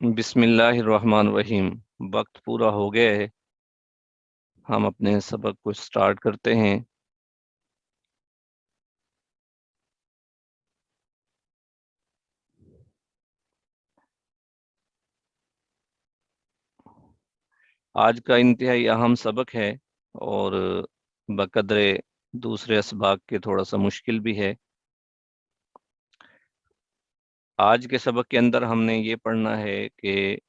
बिस्मिल्लाहिर्रहमानिर्रहीम। वक्त पूरा हो गया है। हम अपने सबक को स्टार्ट करते हैं। आज का इंतहाई अहम सबक है और बकदरे दूसरे असबाक के थोड़ा सा मुश्किल भी है। आज के सबक के अंदर हमने ये पढ़ना है कि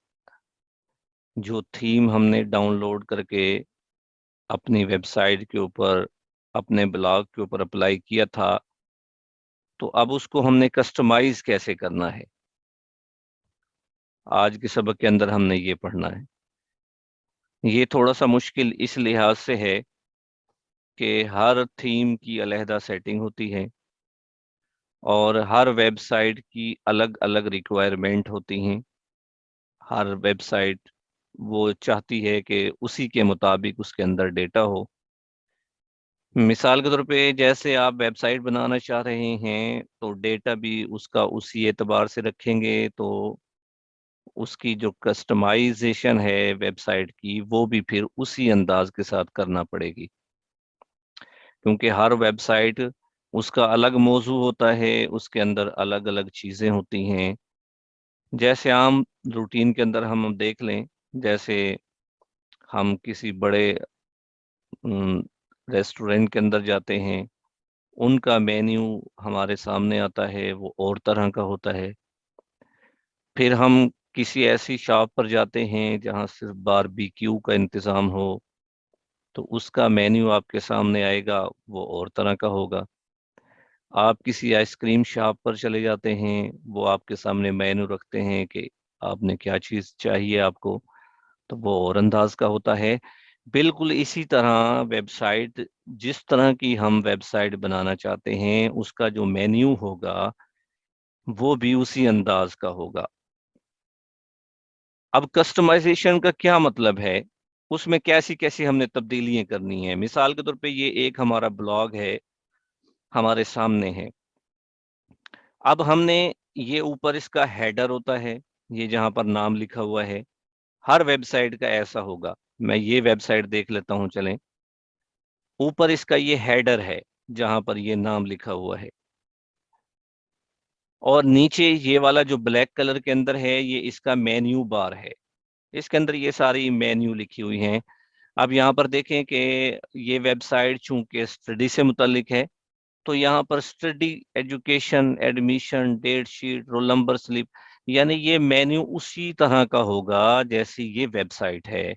जो थीम हमने डाउनलोड करके अपनी वेबसाइट के ऊपर, अपने ब्लॉग के ऊपर अप्लाई किया था, तो अब उसको हमने कस्टमाइज कैसे करना है। आज के सबक के अंदर हमने ये पढ़ना है। ये थोड़ा सा मुश्किल इस लिहाज से है कि हर थीम की अलहदा सेटिंग होती है और हर वेबसाइट की अलग अलग रिक्वायरमेंट होती हैं। हर वेबसाइट वो चाहती है कि उसी के मुताबिक उसके अंदर डेटा हो। मिसाल के तौर पे जैसे आप वेबसाइट बनाना चाह रहे हैं तो डेटा भी उसका उसी एतबार से रखेंगे, तो उसकी जो कस्टमाइजेशन है वेबसाइट की वो भी फिर उसी अंदाज के साथ करना पड़ेगी, क्योंकि हर वेबसाइट उसका अलग मौजू होता है, उसके अंदर अलग अलग चीजें होती हैं। जैसे आम रूटीन के अंदर हम देख लें, जैसे हम किसी बड़े रेस्टोरेंट के अंदर जाते हैं, उनका मेन्यू हमारे सामने आता है, वो और तरह का होता है। फिर हम किसी ऐसी शॉप पर जाते हैं जहाँ सिर्फ बारबेक्यू का इंतज़ाम हो, तो उसका मेन्यू आपके सामने आएगा, वो और तरह का होगा। आप किसी आइसक्रीम शॉप पर चले जाते हैं, वो आपके सामने मेन्यू रखते हैं कि आपने क्या चीज़ चाहिए आपको, तो वो और अंदाज का होता है। बिल्कुल इसी तरह वेबसाइट, जिस तरह की हम वेबसाइट बनाना चाहते हैं उसका जो मेन्यू होगा वो भी उसी अंदाज का होगा। अब कस्टमाइजेशन का क्या मतलब है, उसमें कैसी कैसी हमने तब्दीलियां करनी है। मिसाल के तौर पे ये एक हमारा ब्लॉग है, हमारे सामने है। अब हमने ये ऊपर इसका हेडर होता है, ये जहां पर नाम लिखा हुआ है, हर वेबसाइट का ऐसा होगा। मैं ये वेबसाइट देख लेता हूं, चलें। ऊपर इसका ये हेडर है जहां पर ये नाम लिखा हुआ है, और नीचे ये वाला जो ब्लैक कलर के अंदर है ये इसका मेन्यू बार है। इसके अंदर ये सारी मेन्यू लिखी हुई हैं। अब यहाँ पर देखें कि ये वेबसाइट चूंकि स्टडी से मुतल्लिक है, तो यहाँ पर study, education, admission, date sheet, roll number slip, यानी ये मेन्यू उसी तरह का होगा जैसी ये वेबसाइट है।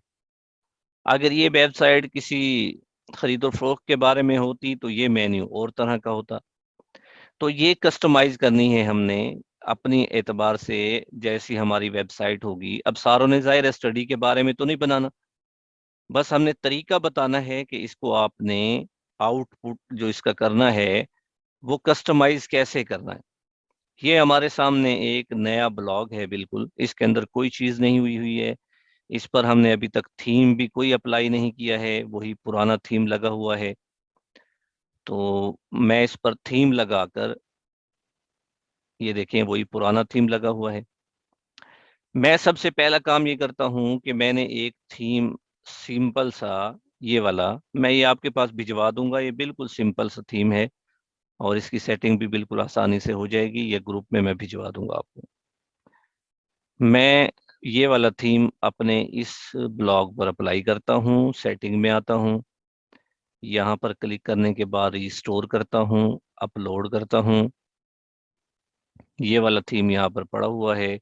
अगर ये वेबसाइट किसी खरीदो फरोख्त के बारे में होती तो ये मेन्यू और तरह का होता। तो ये कस्टमाइज करनी है हमने अपनी एतबार से, जैसी हमारी वेबसाइट होगी। अब सारों ने जाहिर स्टडी के बारे में तो नहीं बनाना, बस हमने तरीका बताना है कि इसको आपने आउटपुट जो इसका करना है वो कस्टमाइज कैसे करना है। ये हमारे सामने एक नया ब्लॉग है, बिल्कुल इसके अंदर कोई चीज नहीं हुई हुई है। इस पर हमने अभी तक थीम भी कोई अप्लाई नहीं किया है, वही पुराना थीम लगा हुआ है। तो मैं इस पर थीम लगाकर, ये देखें वही पुराना थीम लगा हुआ है। मैं सबसे पहला काम ये करता हूँ कि मैंने एक थीम सिंपल सा, ये वाला, मैं ये आपके पास भिजवा दूंगा। ये बिल्कुल सिंपल सा थीम है और इसकी सेटिंग भी बिल्कुल आसानी से हो जाएगी। ये ग्रुप में मैं भिजवा दूंगा आपको। मैं ये वाला थीम अपने इस ब्लॉग पर अप्लाई करता हूँ, सेटिंग में आता हूँ, यहाँ पर क्लिक करने के बाद रिस्टोर करता हूँ, अपलोड करता हूँ। ये वाला थीम यहाँ पर पड़ा हुआ है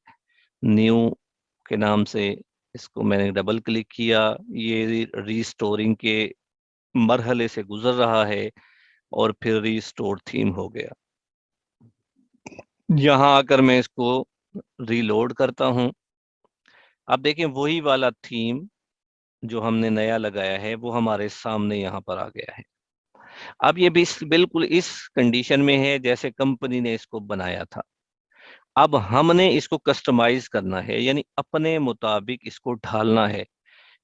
न्यू के नाम से। इसको मैंने डबल क्लिक किया, ये रीस्टोरिंग के मरहले से गुजर रहा है और फिर रीस्टोर थीम हो गया। यहाँ आकर मैं इसको रीलोड करता हूँ। अब देखें वही वाला थीम जो हमने नया लगाया है वो हमारे सामने यहाँ पर आ गया है। अब ये भी बिल्कुल इस कंडीशन में है जैसे कंपनी ने इसको बनाया था। अब हमने इसको कस्टमाइज करना है, यानी अपने मुताबिक इसको ढालना है।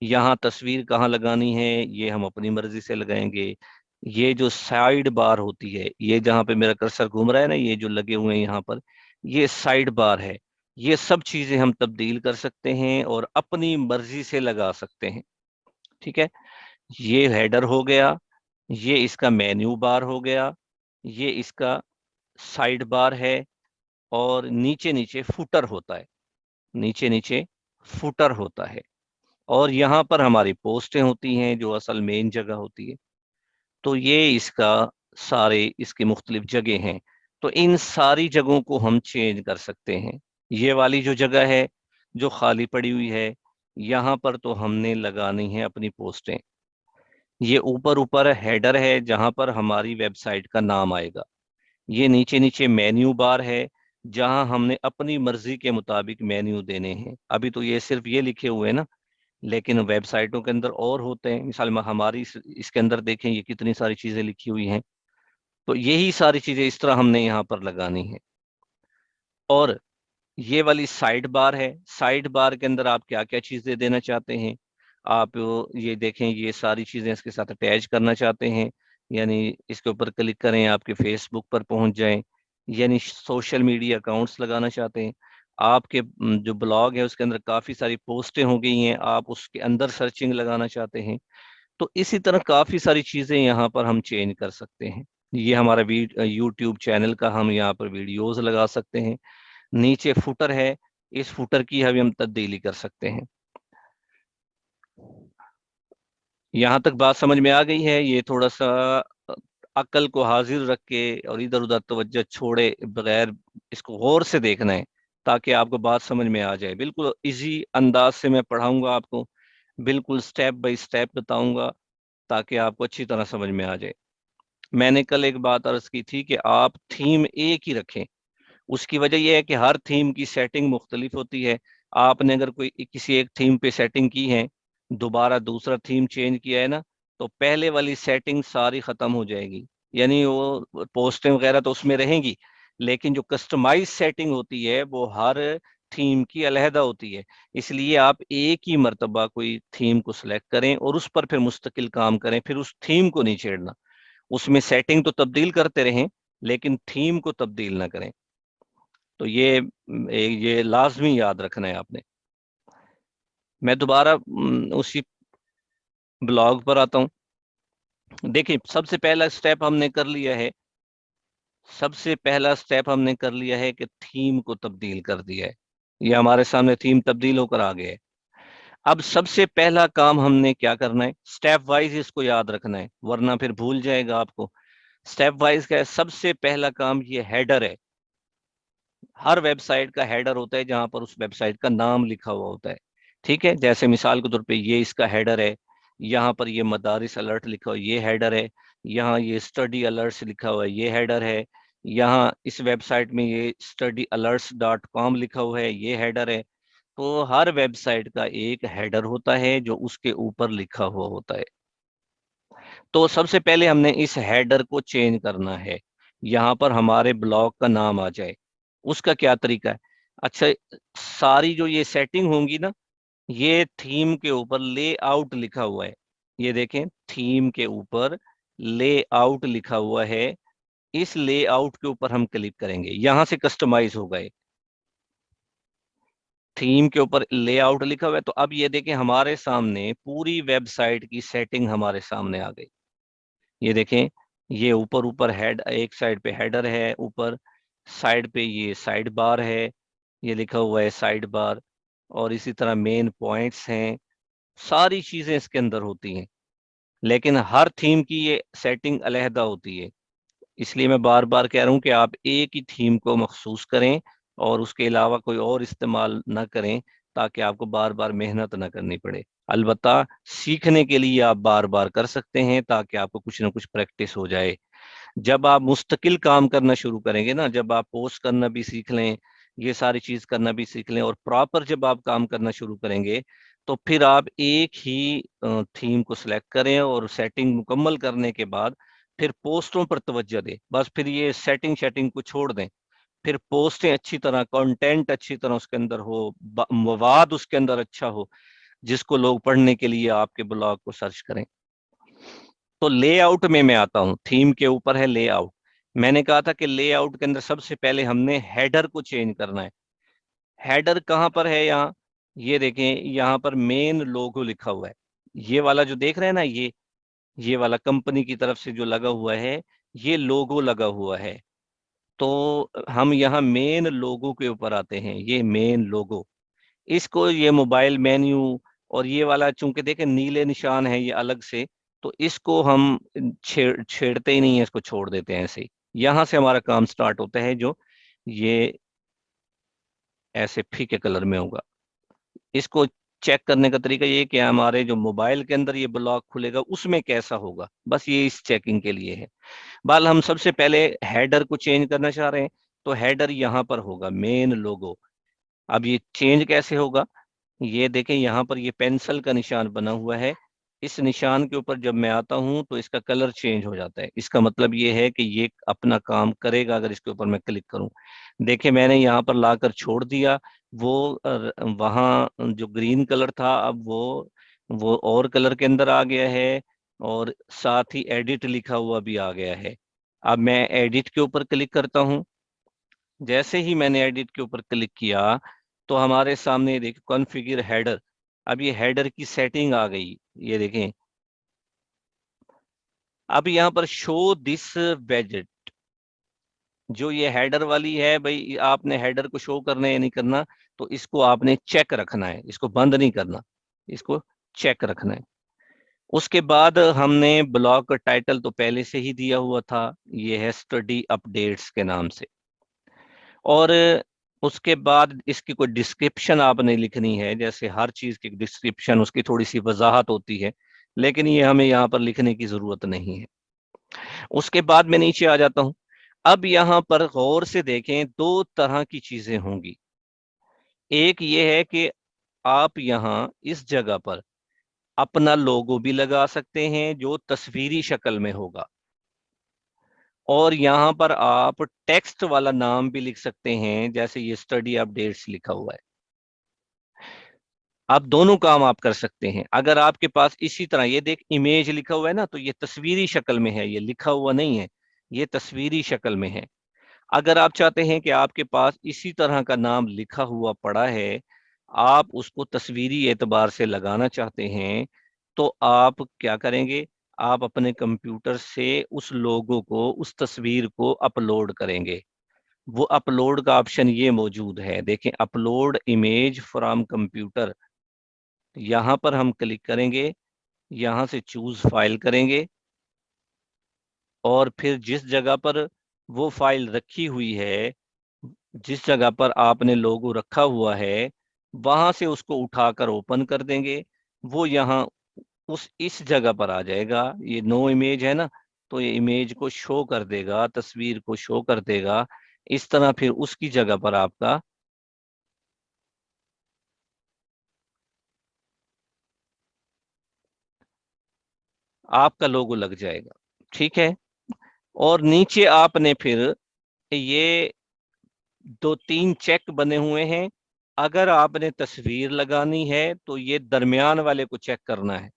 यहाँ तस्वीर कहाँ लगानी है ये हम अपनी मर्जी से लगाएंगे। ये जो साइड बार होती है, ये जहाँ पे मेरा कर्सर घूम रहा है ना, ये जो लगे हुए हैं यहाँ पर, ये साइड बार है। ये सब चीजें हम तब्दील कर सकते हैं और अपनी मर्जी से लगा सकते हैं। ठीक है, ये हेडर हो गया, ये इसका मेन्यू बार हो गया, ये इसका साइड बार है, और नीचे नीचे फुटर होता है, नीचे नीचे फुटर होता है, और यहाँ पर हमारी पोस्टें होती हैं जो असल मेन जगह होती है। तो ये इसका सारे इसकी मुख्तलिफ जगह हैं। तो इन सारी जगहों को हम चेंज कर सकते हैं। ये वाली जो जगह है जो खाली पड़ी हुई है, यहाँ पर तो हमने लगानी है अपनी पोस्टें। ये ऊपर ऊपर हेडर है जहाँ पर हमारी वेबसाइट का नाम आएगा। ये नीचे नीचे मेन्यू बार है जहाँ हमने अपनी मर्जी के मुताबिक मेन्यू देने हैं। अभी तो ये सिर्फ ये लिखे हुए हैं ना, लेकिन वेबसाइटों के अंदर और होते हैं। मिसाल में हमारी इसके अंदर देखें, ये कितनी सारी चीजें लिखी हुई हैं। तो यही सारी चीजें इस तरह हमने यहाँ पर लगानी है। और ये वाली साइड बार है, साइड बार के अंदर आप क्या क्या चीजें देना चाहते हैं। आप ये देखें, ये सारी चीजें इसके साथ अटैच करना चाहते हैं, यानी इसके ऊपर क्लिक करें आपके फेसबुक पर पहुंच जाएं, यानी सोशल मीडिया अकाउंट्स लगाना चाहते हैं। आपके जो ब्लॉग है उसके अंदर काफी सारी पोस्टें हो गई हैं, आप उसके अंदर सर्चिंग लगाना चाहते हैं। तो इसी तरह काफी सारी चीजें यहाँ पर हम चेंज कर सकते हैं। ये हमारा यूट्यूब चैनल का हम यहाँ पर वीडियोस लगा सकते हैं। नीचे फुटर है, इस फुटर की हम तब्दीली कर सकते हैं। यहाँ तक बात समझ में आ गई है? ये थोड़ा सा अ, अक्ल को हाजिर रख के और इधर उधर तवज्जो छोड़े बगैर इसको गौर से देखना है, ताकि आपको बात समझ में आ जाए। बिल्कुल इजी अंदाज से मैं पढ़ाऊंगा आपको, बिल्कुल स्टेप बाय स्टेप बताऊंगा, ताकि आपको अच्छी तरह समझ में आ जाए। मैंने कल एक बात अर्ज की थी कि आप थीम एक ही रखें। उसकी वजह यह है कि हर थीम की सेटिंग मुख्तलिफ होती है। आपने अगर कोई किसी एक थीम पे सेटिंग की है, दोबारा दूसरा थीम चेंज किया है ना, तो पहले वाली सेटिंग सारी खत्म हो जाएगी। यानी वो पोस्टें वगैरह तो उसमें रहेंगी, लेकिन जो कस्टमाइज सेटिंग होती है वो हर थीम की अलहदा होती है। इसलिए आप एक ही मर्तबा कोई थीम को सिलेक्ट करें और उस पर फिर मुस्तकिल काम करें, फिर उस थीम को नहीं छेड़ना। उसमें सेटिंग तो तब्दील करते रहें, लेकिन थीम को तब्दील ना करें। तो ये लाजमी याद रखना है आपने। मैं दोबारा उसी ब्लॉग पर आता हूँ। देखिए, सबसे पहला स्टेप हमने कर लिया है, सबसे पहला स्टेप हमने कर लिया है कि थीम को तब्दील कर दिया है। ये हमारे सामने थीम तब्दील होकर आ गया है। अब सबसे पहला काम हमने क्या करना है, स्टेप वाइज इसको याद रखना है, वरना फिर भूल जाएगा आपको। स्टेप वाइज का है, सबसे पहला काम ये हेडर है। हर वेबसाइट का हेडर होता है जहां पर उस वेबसाइट का नाम लिखा हुआ होता है। ठीक है, जैसे मिसाल के तौर पे ये इसका हेडर है, यहाँ पर ये मदारिस अलर्ट लिखा हुआ है, ये हेडर है। यहाँ ये स्टडी अलर्ट्स लिखा हुआ है, ये हेडर है। यहाँ इस वेबसाइट में ये studyalerts.com लिखा हुआ है, ये हेडर है। तो हर वेबसाइट का एक हेडर होता है जो उसके ऊपर लिखा हुआ होता है। तो सबसे पहले हमने इस हेडर को चेंज करना है, यहाँ पर हमारे ब्लॉग का नाम आ जाए। उसका क्या तरीका है? अच्छा, सारी जो ये सेटिंग होंगी ना, ये थीम के ऊपर लेआउट लिखा हुआ है। ये देखें, थीम के ऊपर लेआउट लिखा हुआ है। इस लेआउट के ऊपर हम क्लिक करेंगे, यहां से कस्टमाइज हो गए। थीम के ऊपर लेआउट लिखा हुआ है, तो अब ये देखें, हमारे सामने पूरी वेबसाइट की सेटिंग हमारे सामने आ गई। ये देखें, ये ऊपर ऊपर हेड, एक साइड पे हेडर है, ऊपर साइड पे ये साइड बार है, ये लिखा हुआ है साइड बार। और इसी तरह मेन पॉइंट्स हैं, सारी चीजें इसके अंदर होती हैं। लेकिन हर थीम की ये सेटिंग अलहदा होती है। इसलिए मैं बार बार कह रहा हूँ कि आप एक ही थीम को मखसूस करें और उसके अलावा कोई और इस्तेमाल ना करें, ताकि आपको बार बार मेहनत ना करनी पड़े। अलबत्ता सीखने के लिए आप बार बार कर सकते हैं, ताकि आपको कुछ ना कुछ प्रैक्टिस हो जाए। जब आप मुस्तकिल काम करना शुरू करेंगे ना, जब आप पोस्ट करना भी सीख लें, ये सारी चीज करना भी सीख लें, और प्रॉपर जब आप काम करना शुरू करेंगे, तो फिर आप एक ही थीम को सिलेक्ट करें और सेटिंग मुकम्मल करने के बाद फिर पोस्टों पर तवज्जो दें। बस फिर ये सेटिंग शेटिंग को छोड़ दें। फिर पोस्टें अच्छी तरह, कंटेंट अच्छी तरह उसके अंदर हो, मवाद उसके अंदर अच्छा हो, जिसको लोग पढ़ने के लिए आपके ब्लॉग को सर्च करें। तो लेआउट में मैं आता हूँ, थीम के ऊपर है लेआउट। मैंने कहा था कि लेआउट के अंदर सबसे पहले हमने हेडर को चेंज करना है। हेडर कहाँ पर है? यहाँ ये देखें, यहाँ पर मेन लोगो लिखा हुआ है। ये वाला जो देख रहे हैं ना, ये वाला कंपनी की तरफ से जो लगा हुआ है, ये लोगो लगा हुआ है। तो हम यहाँ मेन लोगो के ऊपर आते हैं, ये मेन लोगो। इसको ये मोबाइल मेन्यू और ये वाला चूंकि देखें नीले निशान है ये अलग से, तो इसको हम छेड़ते ही नहीं है, इसको छोड़ देते हैं ऐसे ही। यहाँ से हमारा काम स्टार्ट होता है, जो ये ऐसे फीके कलर में होगा। इसको चेक करने का तरीका ये कि हमारे जो मोबाइल के अंदर ये ब्लॉक खुलेगा उसमें कैसा होगा, बस ये इस चेकिंग के लिए है। बाल हम सबसे पहले हेडर को चेंज करना चाह रहे हैं, तो हेडर यहाँ पर होगा मेन लोगो। अब ये चेंज कैसे होगा? ये देखें, यहाँ पर ये पेंसिल का निशान बना हुआ है। इस निशान के ऊपर जब मैं आता हूं तो इसका कलर चेंज हो जाता है। इसका मतलब ये है कि ये अपना काम करेगा अगर इसके ऊपर मैं क्लिक करूं। देखें, मैंने यहाँ पर लाकर छोड़ दिया, वो वहाँ जो ग्रीन कलर था अब वो और कलर के अंदर आ गया है, और साथ ही एडिट लिखा हुआ भी आ गया है। अब मैं एडिट के ऊपर क्लिक करता हूं। जैसे ही मैंने एडिट के ऊपर क्लिक किया तो हमारे सामने देखिए कॉन्फ़िगर हेडर। अब ये हेडर की सेटिंग आ गई, ये देखें। अब यहाँ पर शो दिस वेजेट, जो ये हेडर वाली है भाई, आपने हेडर को शो करना है या नहीं करना, तो इसको आपने चेक रखना है, इसको बंद नहीं करना, इसको चेक रखना है। उसके बाद हमने ब्लॉग का टाइटल तो पहले से ही दिया हुआ था, ये है स्टडी अपडेट्स के नाम से। और उसके बाद इसकी कोई डिस्क्रिप्शन आपने लिखनी है, जैसे हर चीज की डिस्क्रिप्शन, उसकी थोड़ी सी वजाहत होती है, लेकिन ये हमें यहाँ पर लिखने की जरूरत नहीं है। उसके बाद मैं नीचे आ जाता हूं। अब यहाँ पर गौर से देखें, दो तरह की चीजें होंगी। एक ये है कि आप यहाँ इस जगह पर अपना लोगो भी लगा सकते हैं जो तस्वीरी शक्ल में होगा, और यहाँ पर आप टेक्स्ट वाला नाम भी लिख सकते हैं, जैसे ये स्टडी अपडेट्स लिखा हुआ है। आप दोनों काम आप कर सकते हैं। अगर आपके पास इसी तरह ये देख इमेज लिखा हुआ है ना, तो ये तस्वीरी शक्ल में है, ये लिखा हुआ नहीं है, ये तस्वीरी शक्ल में है। अगर आप चाहते हैं कि आपके पास इसी तरह का नाम लिखा हुआ पड़ा है, आप उसको तस्वीरी एतबार से लगाना चाहते हैं, तो आप क्या करेंगे? आप अपने कंप्यूटर से उस लोगो को, उस तस्वीर को अपलोड करेंगे। वो अपलोड का ऑप्शन ये मौजूद है, देखें, अपलोड इमेज फ्रॉम कंप्यूटर। यहाँ पर हम क्लिक करेंगे, यहाँ से चूज फाइल करेंगे, और फिर जिस जगह पर वो फाइल रखी हुई है, जिस जगह पर आपने लोगो रखा हुआ है, वहां से उसको उठाकर ओपन कर देंगे। वो यहाँ उस इस जगह पर आ जाएगा, ये नो इमेज है ना, तो ये इमेज को शो कर देगा, तस्वीर को शो कर देगा। इस तरह फिर उसकी जगह पर आपका लोगो लग जाएगा। ठीक है। और नीचे आपने फिर ये दो तीन चेक बने हुए हैं। अगर आपने तस्वीर लगानी है तो ये दरमियान वाले को चेक करना है,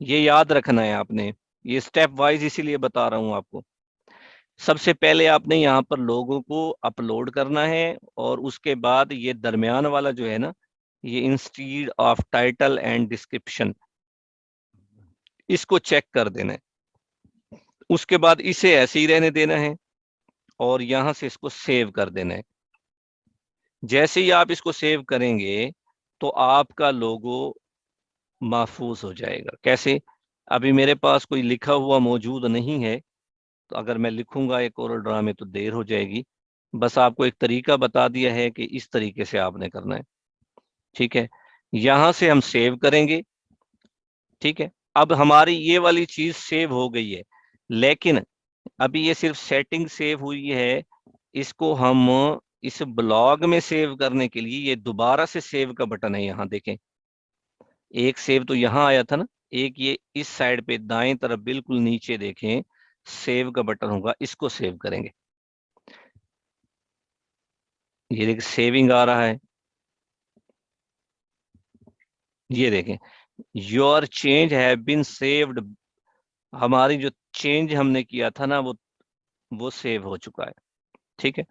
ये याद रखना है आपने। ये स्टेप वाइज इसीलिए बता रहा हूं आपको। सबसे पहले आपने यहाँ पर लोगों को अपलोड करना है, और उसके बाद ये दरमियान वाला जो है ना, ये instead of title and description, इसको चेक कर देना है। उसके बाद इसे ऐसे ही रहने देना है, और यहाँ से इसको सेव कर देना है। जैसे ही आप इसको सेव करेंगे तो आपका लोगो महफूज हो जाएगा। कैसे? अभी मेरे पास कोई लिखा हुआ मौजूद नहीं है, तो अगर मैं लिखूंगा एक और ड्रा में तो देर हो जाएगी। बस आपको एक तरीका बता दिया है कि इस तरीके से आपने करना है। ठीक है। यहां से हम सेव करेंगे। ठीक है। अब हमारी ये वाली चीज सेव हो गई है, लेकिन अभी ये सिर्फ सेटिंग सेव हुई है। इसको हम इस ब्लॉग में सेव करने के लिए ये दोबारा से सेव का बटन है, यहाँ देखें। एक सेव तो यहाँ आया था ना, एक ये इस साइड पे दाएं तरफ बिल्कुल नीचे देखें, सेव का बटन होगा, इसको सेव करेंगे। ये देखिए सेविंग आ रहा है, ये देखें, your change have been saved. हमारी जो चेंज हमने किया था ना, वो सेव हो चुका है। ठीक है।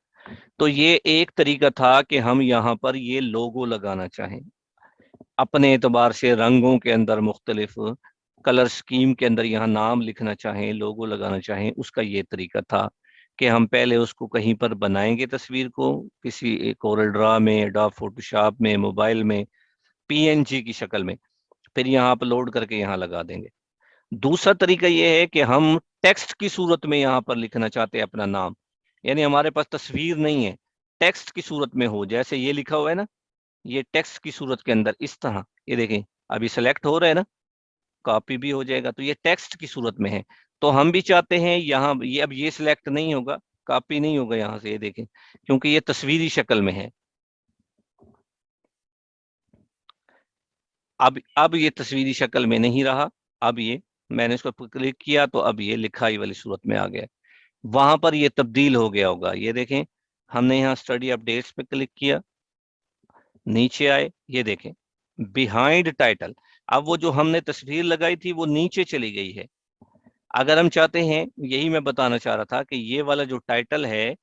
तो ये एक तरीका था कि हम यहाँ पर ये लोगो लगाना चाहें, अपने एतबार से रंगों के अंदर मुख्तलिफ कलर स्कीम के अंदर यहाँ नाम लिखना चाहें, लोगो लगाना चाहें। उसका ये तरीका था कि हम पहले उसको कहीं पर बनाएंगे, तस्वीर को किसी एक कोरल ड्रा में, एडोब फोटोशॉप में, मोबाइल में, पीएनजी की शक्ल में, फिर यहाँ अपलोड करके यहाँ लगा देंगे। दूसरा तरीका ये है कि हम टेक्स्ट की सूरत में यहाँ पर लिखना चाहते हैं अपना नाम, यानी हमारे पास तस्वीर नहीं है, टेक्स्ट की सूरत में हो, जैसे ये लिखा हुआ है ना, ये टेक्स्ट की सूरत के अंदर इस तरह, ये देखें अभी सेलेक्ट हो रहा है ना, कॉपी भी हो जाएगा, तो ये टेक्स्ट की सूरत में है। तो हम भी चाहते हैं यहाँ ये, अब ये सिलेक्ट नहीं होगा, कॉपी नहीं होगा यहाँ से, ये देखें, क्योंकि ये तस्वीरी शक्ल में है। अब ये तस्वीरी शक्ल में नहीं रहा, अब ये मैंने इसको क्लिक किया तो अब ये लिखाई वाली सूरत में आ गया, वहां पर ये तब्दील हो गया होगा। ये देखें, हमने यहाँ स्टडी अपडेट्स पे क्लिक किया, नीचे आए, ये देखें बिहाइंड टाइटल, अब वो जो हमने तस्वीर लगाई थी वो नीचे चली गई है। अगर हम चाहते हैं, यही मैं बताना चाह रहा था कि ये वाला जो टाइटल है,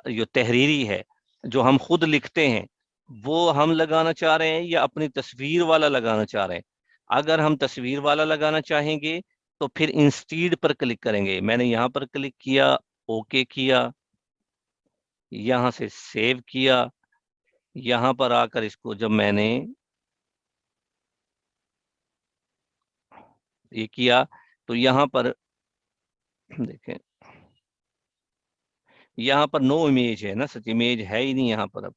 जो तहरीरी है, जो हम खुद लिखते हैं, वो हम लगाना चाह रहे हैं या अपनी तस्वीर वाला लगाना चाह रहे हैं। अगर हम तस्वीर वाला लगाना चाहेंगे तो फिर इंस्टीड पर क्लिक करेंगे, मैंने यहाँ पर क्लिक किया, ओके किया, यहाँ से सेव किया, यहाँ पर आकर इसको जब मैंने ये किया तो यहाँ पर देखें, यहाँ पर नो इमेज है ना, सच इमेज है ही नहीं यहाँ पर। अब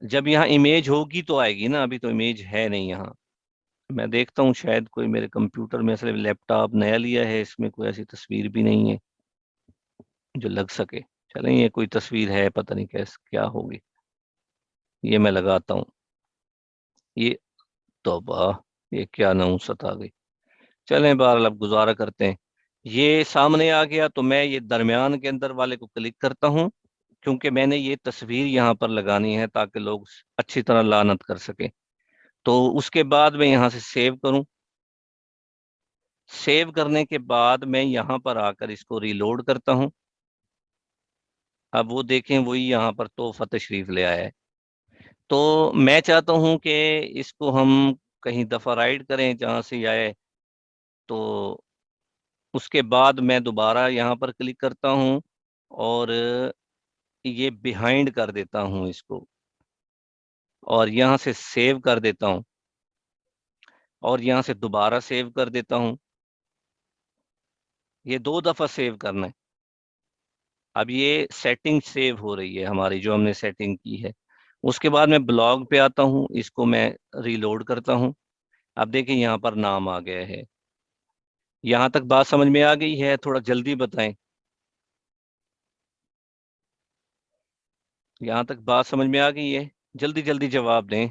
जब यहाँ इमेज होगी तो आएगी ना, अभी तो इमेज है नहीं यहाँ। मैं देखता हूँ शायद कोई मेरे कंप्यूटर में, असल लैपटॉप नया लिया है, इसमें कोई ऐसी तस्वीर भी नहीं है जो लग सके। चलें, ये कोई तस्वीर है, पता नहीं कैसे क्या होगी, ये मैं लगाता हूँ। ये तौबा, ये क्या नहुसत आ गई। चलें बहरहाल अब गुजारा करते हैं। ये सामने आ गया तो मैं ये दरमियान के अंदर वाले को क्लिक करता हूँ, क्योंकि मैंने ये तस्वीर यहाँ पर लगानी है ताकि लोग अच्छी तरह लानत कर सके। तो उसके बाद मैं यहाँ से सेव करूँ, सेव करने के बाद मैं यहाँ पर आकर इसको रीलोड करता हूँ। अब वो देखें, वही यहाँ पर तोहफा तशरीफ ले आया है। तो मैं चाहता हूँ कि इसको हम कहीं दफा राइट करें जहाँ से आए, तो उसके बाद मैं दोबारा यहाँ पर क्लिक करता हूँ और ये बिहाइंड कर देता हूँ इसको, और यहाँ से सेव कर देता हूँ, और यहाँ से दोबारा सेव कर देता हूँ। ये 2 दफा सेव करना है। अब ये सेटिंग सेव हो रही है हमारी, जो हमने सेटिंग की है। उसके बाद मैं ब्लॉग पे आता हूँ, इसको मैं रीलोड करता हूँ। अब देखिए यहाँ पर नाम आ गया है। यहाँ तक बात समझ में आ गई है? थोड़ा जल्दी बताएं, यहाँ तक बात समझ में आ गई है? जल्दी जल्दी जवाब दें।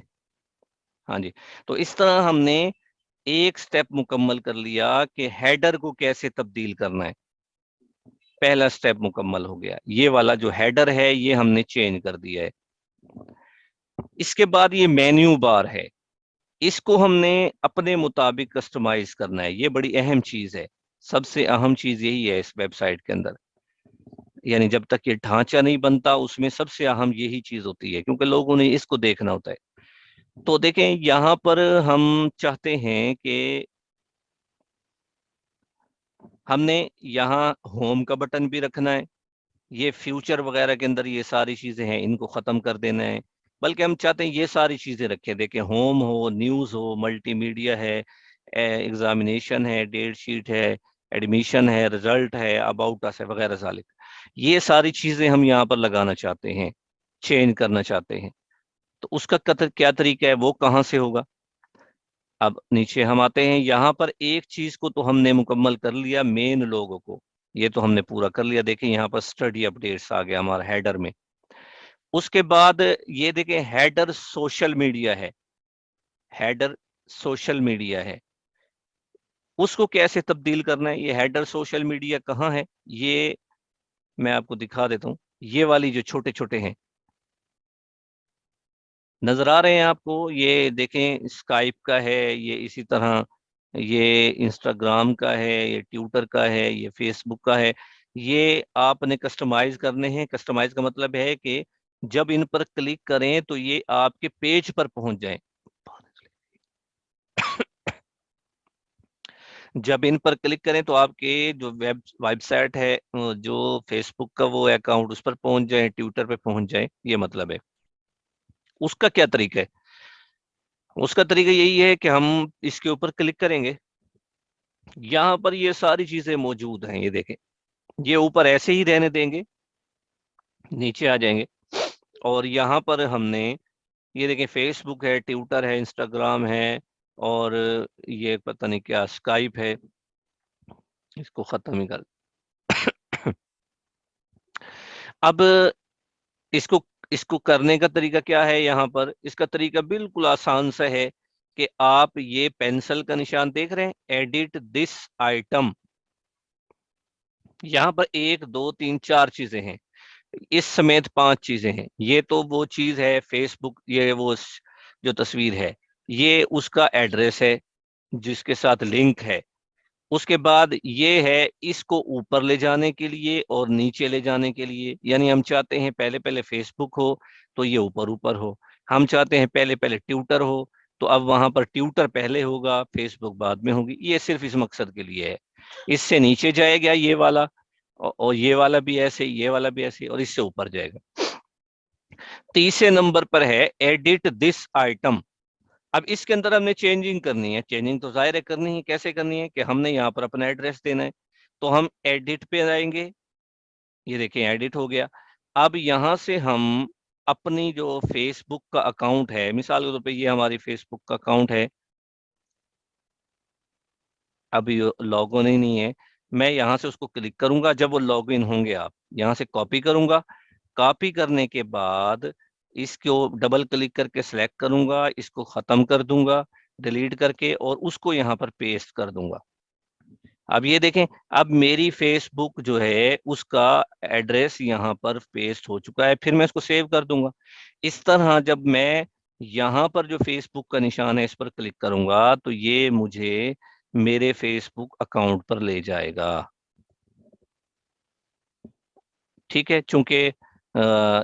हाँ जी। तो इस तरह हमने एक स्टेप मुकम्मल कर लिया कि हेडर को कैसे तब्दील करना है। पहला स्टेप मुकम्मल हो गया, ये वाला जो हेडर है ये हमने चेंज कर दिया है। इसके बाद ये मेन्यू बार है, इसको हमने अपने मुताबिक कस्टमाइज करना है। ये बड़ी अहम चीज है, सबसे अहम चीज यही है इस वेबसाइट के अंदर। यानी जब तक ये ढांचा नहीं बनता, उसमें सबसे अहम यही चीज होती है, क्योंकि लोगों ने इसको देखना होता है। तो देखें, यहाँ पर हम चाहते हैं कि हमने यहाँ होम का बटन भी रखना है। ये फ्यूचर वगैरह के अंदर ये सारी चीजें हैं, इनको खत्म कर देना है। बल्कि हम चाहते हैं ये सारी चीजें रखें। देखें, होम हो, न्यूज हो, मल्टीमीडिया है, एग्जामिनेशन है, डेट शीट है, एडमिशन है, रिजल्ट है, अबाउट अस है, वगैरह सालिक। ये सारी चीजें हम यहाँ पर लगाना चाहते हैं, चेंज करना चाहते हैं। तो उसका क्या तरीका है, वो कहाँ से होगा? अब नीचे हम आते हैं, यहाँ पर एक चीज को तो हमने मुकम्मल कर लिया, मेन लोगों को ये तो हमने पूरा कर लिया। देखें यहाँ पर स्टडी अपडेट्स आ गया हमारा हेडर में। उसके बाद ये देखें, हेडर सोशल मीडिया है, हेडर सोशल मीडिया है। उसको कैसे तब्दील करना है? ये हेडर सोशल मीडिया कहाँ है, ये मैं आपको दिखा देता हूँ। ये वाली जो छोटे छोटे हैं, नजर आ रहे हैं आपको? ये देखें, स्काइप का है, ये इसी तरह ये इंस्टाग्राम का है, ये ट्विटर का है, ये फेसबुक का है। ये आपने कस्टमाइज करने हैं। कस्टमाइज का मतलब है कि जब इन पर क्लिक करें तो ये आपके पेज पर पहुंच जाएं। जब इन पर क्लिक करें तो आपके जो वेबसाइट है, जो फेसबुक का वो अकाउंट, उस पर पहुंच जाए, ट्विटर पे पहुंच जाए, ये मतलब है। उसका क्या तरीका है? उसका तरीका यही है कि हम इसके ऊपर क्लिक करेंगे। यहाँ पर ये सारी चीजें मौजूद हैं, ये देखें। ये ऊपर ऐसे ही रहने देंगे, नीचे आ जाएंगे और यहाँ पर हमने, ये देखें, फेसबुक है, ट्विटर है, इंस्टाग्राम है, और ये पता नहीं क्या स्काइप है। इसको खत्म ही कर। अब इसको इसको करने का तरीका क्या है? यहाँ पर इसका तरीका बिल्कुल आसान सा है कि आप ये पेंसिल का निशान देख रहे हैं, एडिट दिस आइटम। यहाँ पर एक दो तीन चार चीजें हैं, इस समेत पांच चीजें हैं। ये तो वो चीज है फेसबुक, ये वो जो तस्वीर है, ये उसका एड्रेस है जिसके साथ लिंक है। उसके बाद ये है इसको ऊपर ले जाने के लिए और नीचे ले जाने के लिए, यानी हम चाहते हैं पहले पहले फेसबुक हो तो ये ऊपर ऊपर हो, हम चाहते हैं पहले पहले ट्विटर हो तो अब वहां पर ट्विटर पहले होगा, फेसबुक बाद में होगी। ये सिर्फ इस मकसद के लिए है। इससे नीचे जाएगा ये वाला, और ये वाला भी ऐसे, ये वाला भी ऐसे, और इससे ऊपर जाएगा। तीसरे नंबर पर है एडिट दिस आइटम। अब इसके अंदर हमने चेंजिंग करनी है। चेंजिंग तो जाहिर है करनी है। कैसे करनी है कि हमने यहाँ पर अपना एड्रेस देना है, तो हम एडिट पे आएंगे। ये देखें, एडिट हो गया। अब यहाँ से हम अपनी जो फेसबुक का अकाउंट है, मिसाल के तौर पे ये हमारी फेसबुक का अकाउंट है, अभी लॉग इन ही नहीं है। मैं यहाँ से उसको क्लिक करूंगा, जब वो लॉग इन होंगे आप यहाँ से कॉपी करूंगा। कॉपी करने के बाद इसको डबल क्लिक करके सिलेक्ट करूंगा, इसको खत्म कर दूंगा डिलीट करके, और उसको यहाँ पर पेस्ट कर दूंगा। अब ये देखें, अब मेरी फेसबुक जो है उसका एड्रेस यहाँ पर पेस्ट हो चुका है। फिर मैं इसको सेव कर दूंगा। इस तरह जब मैं यहाँ पर जो फेसबुक का निशान है इस पर क्लिक करूंगा तो ये मुझे मेरे फेसबुक अकाउंट पर ले जाएगा। ठीक है, चूंकि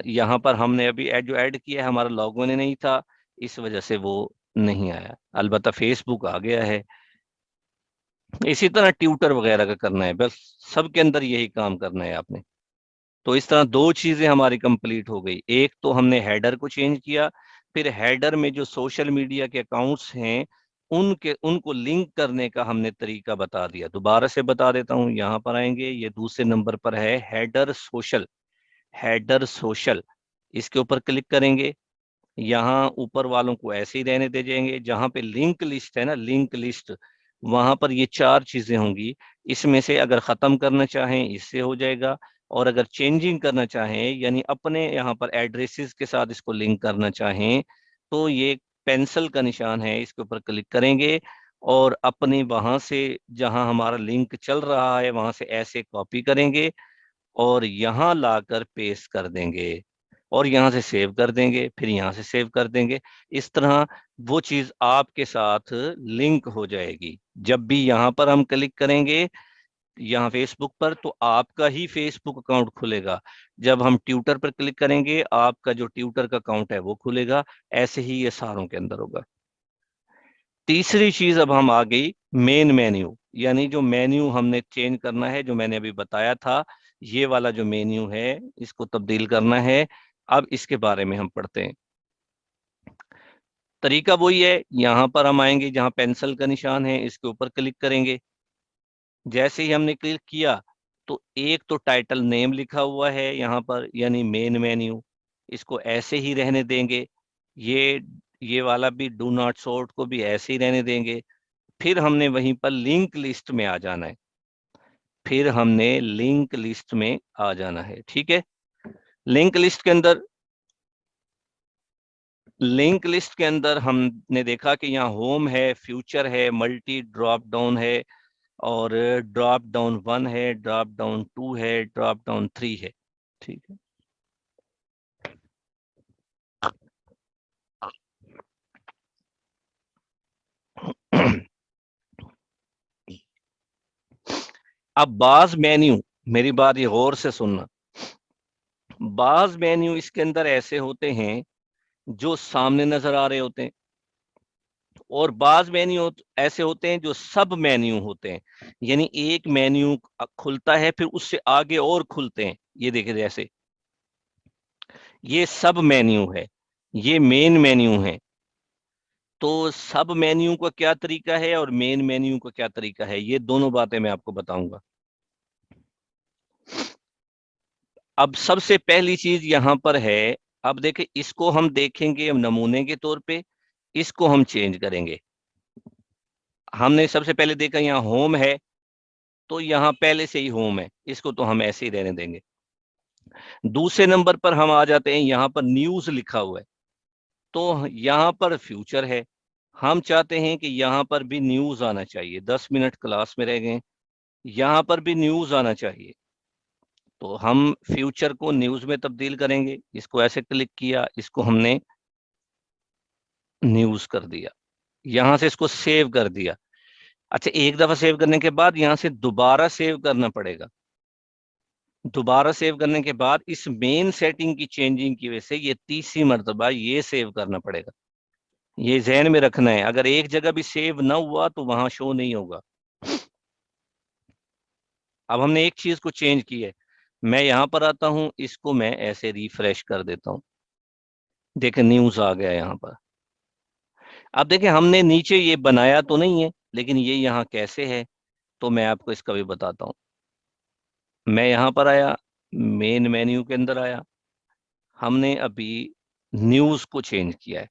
यहाँ पर हमने अभी जो ऐड किया है हमारा लॉगिन ही नहीं था, इस वजह से वो नहीं आया। अलबत्ता फेसबुक आ गया है। इसी तरह ट्विटर वगैरह का करना है, बस सबके अंदर यही काम करना है आपने। तो इस तरह दो चीजें हमारी कंप्लीट हो गई। एक तो हमने हेडर को चेंज किया, फिर हेडर में जो सोशल मीडिया के अकाउंट्स हैं उनके उनको लिंक करने का हमने तरीका बता दिया। दोबारा से बता देता हूँ, यहाँ पर आएंगे, ये दूसरे नंबर पर है हेडर सोशल। हेडर सोशल, इसके ऊपर क्लिक करेंगे। यहाँ ऊपर वालों को ऐसे ही रहने दे जाएंगे। जहां पे लिंक लिस्ट है ना, लिंक लिस्ट, वहां पर ये चार चीजें होंगी। इसमें से अगर खत्म करना चाहें इससे हो जाएगा, और अगर चेंजिंग करना चाहें यानी अपने यहाँ पर एड्रेसेस के साथ इसको लिंक करना चाहें तो ये पेंसिल का निशान है, इसके ऊपर क्लिक करेंगे और अपने वहां से जहां हमारा लिंक चल रहा है वहां से ऐसे कॉपी करेंगे और यहाँ लाकर पेस्ट कर देंगे, और यहाँ से सेव कर देंगे, फिर यहाँ से सेव कर देंगे। इस तरह वो चीज आपके साथ लिंक हो जाएगी। जब भी यहाँ पर हम क्लिक करेंगे यहाँ फेसबुक पर तो आपका ही फेसबुक अकाउंट खुलेगा। जब हम ट्विटर पर क्लिक करेंगे आपका जो ट्विटर का अकाउंट है वो खुलेगा। ऐसे ही ये सारों के अंदर होगा। तीसरी चीज अब हम आ गई मेन मेन्यू, यानी जो मेन्यू हमने चेंज करना है, जो मैंने अभी बताया था, ये वाला जो मेन्यू है इसको तब्दील करना है। अब इसके बारे में हम पढ़ते हैं। तरीका वही है, यहाँ पर हम आएंगे जहाँ पेंसिल का निशान है इसके ऊपर क्लिक करेंगे। जैसे ही हमने क्लिक किया तो एक तो टाइटल नेम लिखा हुआ है यहाँ पर, यानी मेन मेन्यू, इसको ऐसे ही रहने देंगे। ये ये वाला भी डू नॉट सॉर्ट को भी ऐसे ही रहने देंगे। फिर हमने वहीं पर लिंक लिस्ट में आ जाना है। फिर हमने लिंक लिस्ट में आ जाना है। ठीक है, लिंक लिस्ट के अंदर, लिंक लिस्ट के अंदर हमने देखा कि यहाँ होम है, फ्यूचर है, मल्टी ड्रॉप डाउन है, और ड्रॉप डाउन वन है, ड्रॉप डाउन टू है, ड्रॉप डाउन थ्री है। ठीक है, अब बाज मेन्यू, मेरी बात ये गौर से सुनना। बाज मेन्यू इसके अंदर ऐसे होते हैं जो सामने नजर आ रहे होते हैं, और बाज मेन्यू ऐसे होते हैं जो सब मेन्यू होते हैं, यानी एक मेन्यू खुलता है फिर उससे आगे और खुलते हैं। ये देखिए, जैसे ये सब मेन्यू है, ये मेन मेन्यू है। तो सब मेन्यू का क्या तरीका है और मेन मेन्यू का क्या तरीका है, ये दोनों बातें मैं आपको बताऊंगा। अब सबसे पहली चीज यहां पर है, अब देखें, इसको हम देखेंगे नमूने के तौर पे, इसको हम चेंज करेंगे। हमने सबसे पहले देखा यहाँ होम है, तो यहाँ पहले से ही होम है, इसको तो हम ऐसे ही रहने देंगे। दूसरे नंबर पर हम आ जाते हैं, यहाँ पर न्यूज लिखा हुआ है, तो यहाँ पर फ्यूचर है। हम चाहते हैं कि यहाँ पर भी न्यूज आना चाहिए, 10 मिनट क्लास में रह गए, यहाँ पर भी न्यूज आना चाहिए। तो हम फ्यूचर को न्यूज में तब्दील करेंगे, इसको ऐसे क्लिक किया, इसको हमने न्यूज कर दिया, यहां से इसको सेव कर दिया। अच्छा, एक दफा सेव करने के बाद यहां से दोबारा सेव करना पड़ेगा। दोबारा सेव करने के बाद इस मेन सेटिंग की चेंजिंग की वजह से ये तीसरी मर्तबा ये सेव करना पड़ेगा। ये जहन में रखना है, अगर एक जगह भी सेव ना हुआ तो वहां शो नहीं होगा। अब हमने एक चीज को चेंज की है, मैं यहां पर आता हूं, इसको मैं ऐसे रिफ्रेश कर देता हूं, देखें न्यूज आ गया यहाँ पर। अब देखें, हमने नीचे ये बनाया तो नहीं है, लेकिन ये यहाँ कैसे है, तो मैं आपको इसका भी बताता हूँ। मैं यहाँ पर आया, मेन मेन्यू के अंदर आया, हमने अभी न्यूज को चेंज किया है।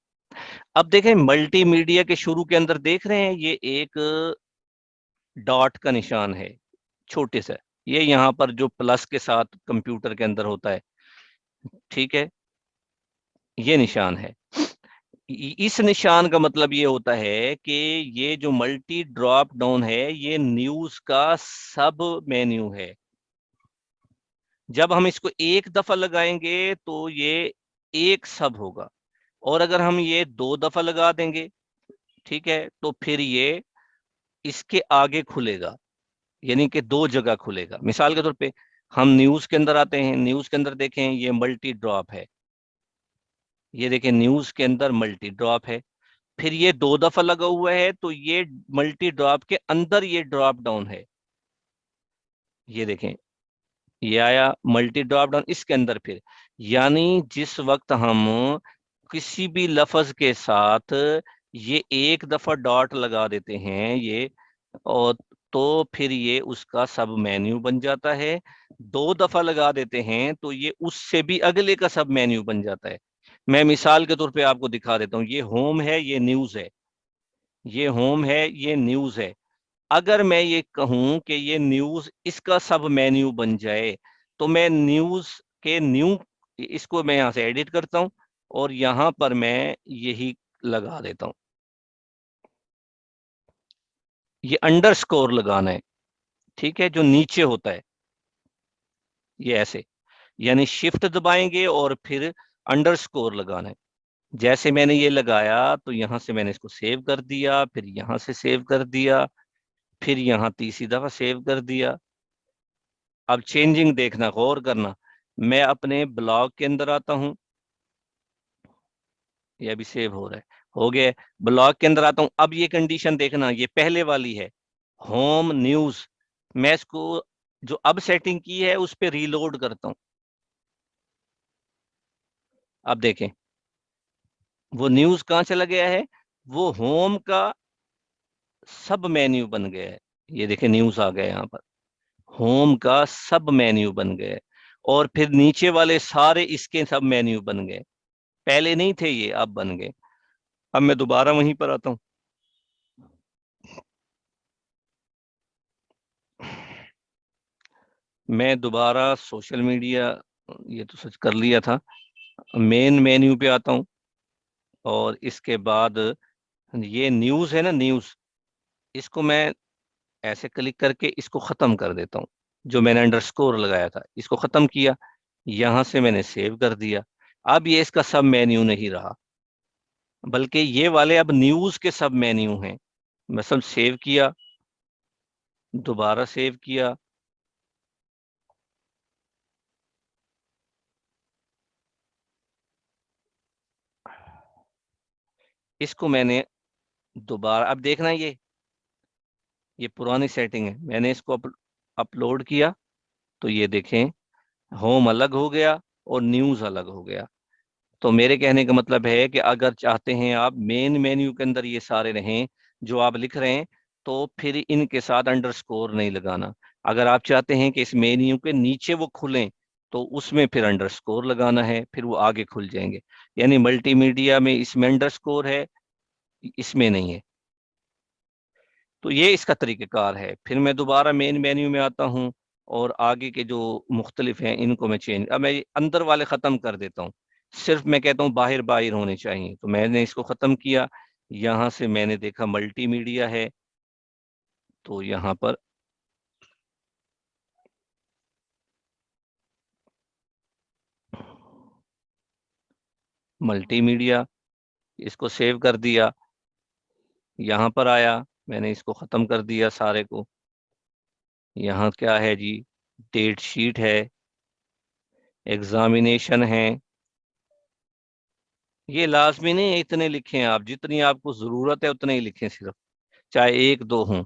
अब देखें, मल्टीमीडिया के शुरू के अंदर देख रहे हैं, ये एक डॉट का निशान है, छोटे से, ये यहाँ पर जो प्लस के साथ कंप्यूटर के अंदर होता है, ठीक है, ये निशान है। इस निशान का मतलब ये होता है कि ये जो मल्टी ड्रॉप डाउन है, ये न्यूज का सब मेन्यू है। जब हम इसको एक दफा लगाएंगे तो ये एक सब होगा, और अगर हम ये दो दफा लगा देंगे, ठीक है, तो फिर ये इसके आगे खुलेगा, यानी कि दो जगह खुलेगा। मिसाल के तौर पे हम न्यूज के अंदर आते हैं, न्यूज के अंदर देखें, ये मल्टी ड्रॉप है, ये देखें न्यूज के अंदर मल्टी ड्रॉप है। फिर ये दो दफा लगा हुआ है, तो ये मल्टी ड्रॉप के अंदर ये ड्रॉप डाउन है, ये देखें, ये आया मल्टी ड्रॉप डाउन इसके अंदर। फिर यानी जिस वक्त हम किसी भी लफ्ज के साथ ये एक दफा डॉट लगा देते हैं, ये, और तो फिर ये उसका सब मेन्यू बन जाता है। दो दफा लगा देते हैं तो ये उससे भी अगले का सब मेन्यू बन जाता है। मैं मिसाल के तौर पे आपको दिखा देता हूँ, ये होम है, ये न्यूज है, ये होम है, ये न्यूज है। अगर मैं ये कहूं कि ये न्यूज इसका सब मेन्यू बन जाए, तो मैं न्यूज के न्यू, इसको मैं यहां से एडिट करता हूं, और यहां पर मैं यही लगा देता हूं, ये अंडरस्कोर लगाना है, ठीक है, जो नीचे होता है, ये ऐसे, यानी शिफ्ट दबाएंगे और फिर अंडरस्कोर लगाना है। जैसे मैंने ये लगाया तो यहां से मैंने इसको सेव कर दिया, फिर यहां से सेव कर दिया, फिर यहां तीसरी दफा सेव कर दिया। अब चेंजिंग देखना, गौर करना, मैं अपने ब्लॉग के अंदर आता हूं, ये अभी सेव हो रहा है, हो गया है। ब्लॉग के अंदर आता हूं, अब ये कंडीशन देखना, ये पहले वाली है, होम न्यूज। मैं इसको जो अब सेटिंग की है उस पर रीलोड करता हूं। अब देखें, वो न्यूज कहां चला गया है, वो होम का सब मेन्यू बन गया है। ये देखें, न्यूज आ गया यहाँ पर, होम का सब मेन्यू बन गया है, और फिर नीचे वाले सारे इसके सब मेन्यू बन गए, पहले नहीं थे ये, अब बन गए। अब मैं दोबारा वहीं पर आता हूँ, मैं दोबारा सोशल मीडिया, ये तो सर्च कर लिया था, मेन मेन्यू पे आता हूँ, और इसके बाद ये न्यूज है ना, न्यूज, इसको मैं ऐसे क्लिक करके इसको खत्म कर देता हूँ। जो मैंने अंडरस्कोर लगाया था इसको खत्म किया, यहां से मैंने सेव कर दिया। अब ये इसका सब मेन्यू नहीं रहा, बल्कि ये वाले अब न्यूज के सब मेन्यू हैं। मैं सब सेव किया, दोबारा सेव किया, इसको मैंने दोबारा, अब देखना ये पुरानी सेटिंग है, मैंने इसको अपलोड किया तो ये देखें होम अलग हो गया और न्यूज अलग हो गया। तो मेरे कहने का मतलब है कि अगर चाहते हैं आप मेन मेन्यू के अंदर ये सारे रहें जो आप लिख रहे हैं, तो फिर इनके साथ अंडरस्कोर नहीं लगाना। अगर आप चाहते हैं कि इस मेन्यू के नीचे वो खुलें, तो उसमें फिर अंडरस्कोर लगाना है, फिर वो आगे खुल जाएंगे। यानी मल्टीमीडिया में इसमें अंडरस्कोर है, इसमें नहीं है। तो ये इसका तरीक़ेकार है। फिर मैं दोबारा मेन मेन्यू में आता हूँ और आगे के जो मुख्तलिफ हैं इनको मैं चेंज, अब मैं ये अंदर वाले ख़त्म कर देता हूँ, सिर्फ मैं कहता हूँ बाहर बाहर होने चाहिए। तो मैंने इसको ख़त्म किया, यहाँ से मैंने देखा मल्टीमीडिया है, तो यहाँ पर मल्टीमीडिया, इसको सेव कर दिया, यहाँ पर आया, मैंने इसको ख़त्म कर दिया सारे को। यहाँ क्या है जी, डेट शीट है, एग्जामिनेशन है। ये लाजमी नहीं है इतने लिखें, आप जितनी आपको ज़रूरत है उतने ही लिखें, सिर्फ चाहे एक दो हों।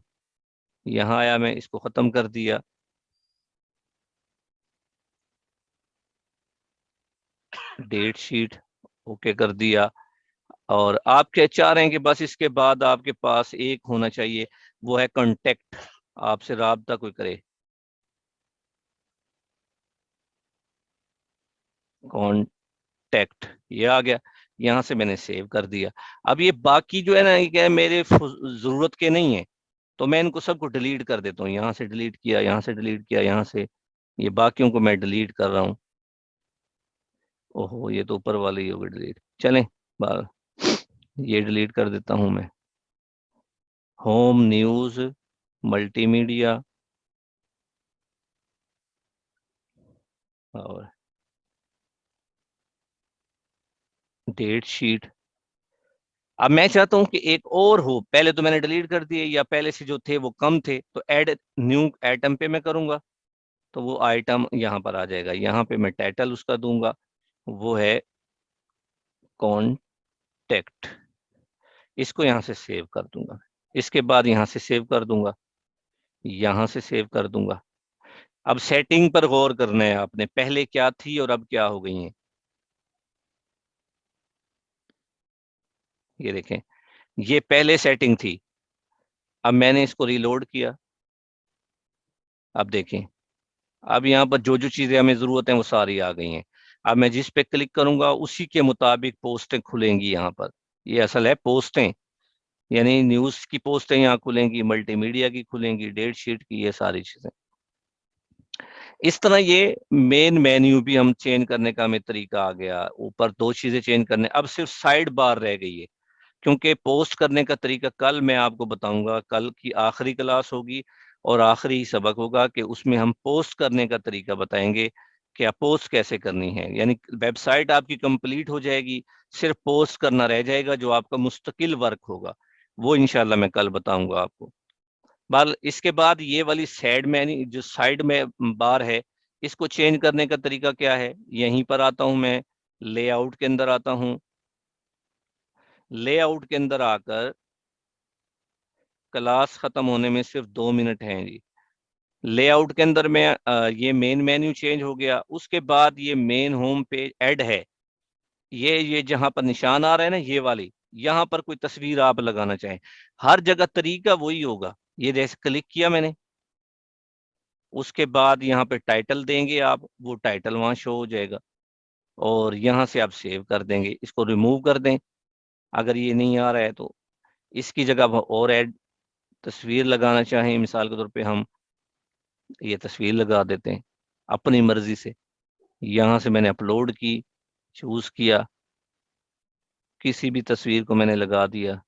यहाँ आया, मैं इसको ख़त्म कर दिया, डेट शीट ओके कर दिया। और आप क्या चाह रहे हैं कि बस इसके बाद आपके पास एक होना चाहिए, वो है कांटेक्ट, आपसे राब्ता कोई करे, कांटेक्ट, ये आ गया। यहाँ से मैंने सेव कर दिया। अब ये बाकी जो है ना, ये क्या है, मेरे ज़रूरत के नहीं है, तो मैं इनको सबको डिलीट कर देता हूँ। यहाँ से डिलीट किया, यहाँ से डिलीट किया, यहाँ से ये बाकियों को मैं डिलीट कर रहा हूँ। ओहो, ये तो ऊपर वाले ही हो गए डिलीट, चलें बाहर, ये डिलीट कर देता हूँ मैं। होम, न्यूज़, मल्टीमीडिया और डेट शीट। अब मैं चाहता हूं कि एक और हो, पहले तो मैंने डिलीट कर दिए, या पहले से जो थे वो कम थे, तो ऐड न्यू आइटम पे मैं करूंगा, तो वो आइटम यहाँ पर आ जाएगा। यहाँ पे मैं टाइटल उसका दूंगा, वो है कॉन्टेक्ट। इसको यहाँ से सेव कर दूंगा, इसके बाद यहाँ से सेव कर दूंगा, यहाँ से सेव कर दूंगा। अब सेटिंग पर गौर करना है आपने, पहले क्या थी और अब क्या हो गई है। ये देखें, ये पहले सेटिंग थी, अब मैंने इसको रिलोड किया, अब देखें, अब यहाँ पर जो जो चीजें हमें जरूरत है वो सारी आ गई हैं। अब मैं जिस पे क्लिक करूंगा उसी के मुताबिक पोस्टें खुलेंगी यहाँ पर। ये असल है पोस्टें, यानी न्यूज की पोस्टें यहाँ खुलेंगी, मल्टीमीडिया की खुलेंगी, डेट शीट की, ये सारी चीजें। इस तरह ये मेन मेन्यू भी हम चेंज करने का हमें तरीका आ गया। ऊपर दो चीजें चेंज करने, अब सिर्फ साइड बार रह गई है, क्योंकि पोस्ट करने का तरीका कल मैं आपको बताऊंगा। कल की आखिरी क्लास होगी और आखिरी सबक होगा कि उसमें हम पोस्ट करने का तरीका बताएंगे, कि पोस्ट कैसे करनी है। यानी वेबसाइट आपकी कंप्लीट हो जाएगी, सिर्फ पोस्ट करना रह जाएगा, जो आपका मुस्तकिल वर्क होगा, वो इंशाल्लाह मैं कल बताऊंगा आपको। बाल इसके बाद ये वाली साइड में, जो साइड में बार है, इसको चेंज करने का तरीका क्या है। यहीं पर आता हूं मैं, लेआउट के अंदर आता हूं, लेआउट के अंदर आकर, क्लास खत्म होने में सिर्फ 2 मिनट हैं जी। लेआउट के अंदर में ये मेन मेन्यू चेंज हो गया, उसके बाद ये मेन होम पेज ऐड है, ये जहां पर निशान आ रहा है ना, ये वाली, यहाँ पर कोई तस्वीर आप लगाना चाहें, हर जगह तरीका वही होगा। ये जैसे क्लिक किया मैंने, उसके बाद यहाँ पे टाइटल देंगे आप, वो टाइटल वहां शो हो जाएगा, और यहाँ से आप सेव कर देंगे, इसको रिमूव कर दें। अगर ये नहीं आ रहा है तो इसकी जगह और ऐड तस्वीर लगाना चाहें, मिसाल के तौर पे हम ये तस्वीर लगा देते हैं अपनी मर्जी से। यहाँ से मैंने अपलोड की, चूज किया, किसी भी तस्वीर को मैंने लगा दिया,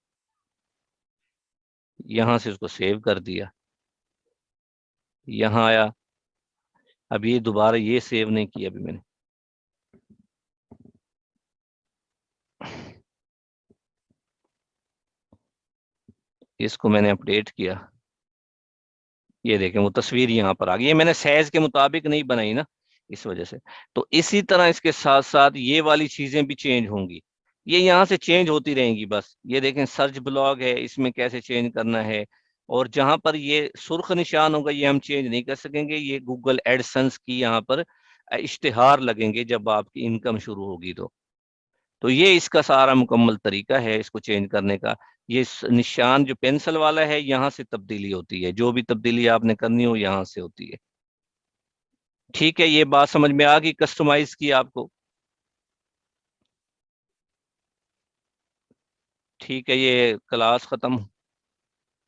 यहाँ से उसको सेव कर दिया, यहाँ आया। अब ये दोबारा ये सेव नहीं किया अभी मैंने, इसको मैंने अपडेट किया, ये देखें वो तस्वीर यहाँ पर आ गई। ये मैंने साइज के मुताबिक नहीं बनाई ना, इस वजह से। तो इसी तरह इसके साथ साथ ये वाली चीजें भी चेंज होंगी। ये यहाँ से चेंज होती रहेंगी बस। ये देखें सर्च ब्लॉग है, इसमें कैसे चेंज करना है। और जहां पर ये सुर्ख निशान होगा ये हम चेंज नहीं कर सकेंगे, ये गूगल एडसेंस की यहाँ पर इश्तिहार लगेंगे जब आपकी इनकम शुरू होगी। तो ये इसका सारा मुकम्मल तरीका है इसको चेंज करने का। ये निशान जो पेंसिल वाला है यहाँ से तब्दीली होती है, जो भी तब्दीली आपने करनी हो यहाँ से होती है। ठीक है, ये बात समझ में आ गई कस्टमाइज की आपको? ठीक है, ये क्लास खत्म,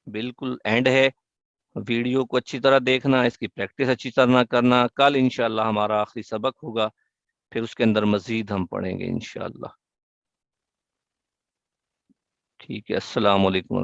बिल्कुल एंड है। वीडियो को अच्छी तरह देखना, इसकी प्रैक्टिस अच्छी तरह करना। कल इंशाल्लाह हमारा आखिरी सबक होगा, फिर उसके अंदर मजीद हम पढ़ेंगे इंशाल्लाह। ठीक है, अस्सलाम वालेकुम।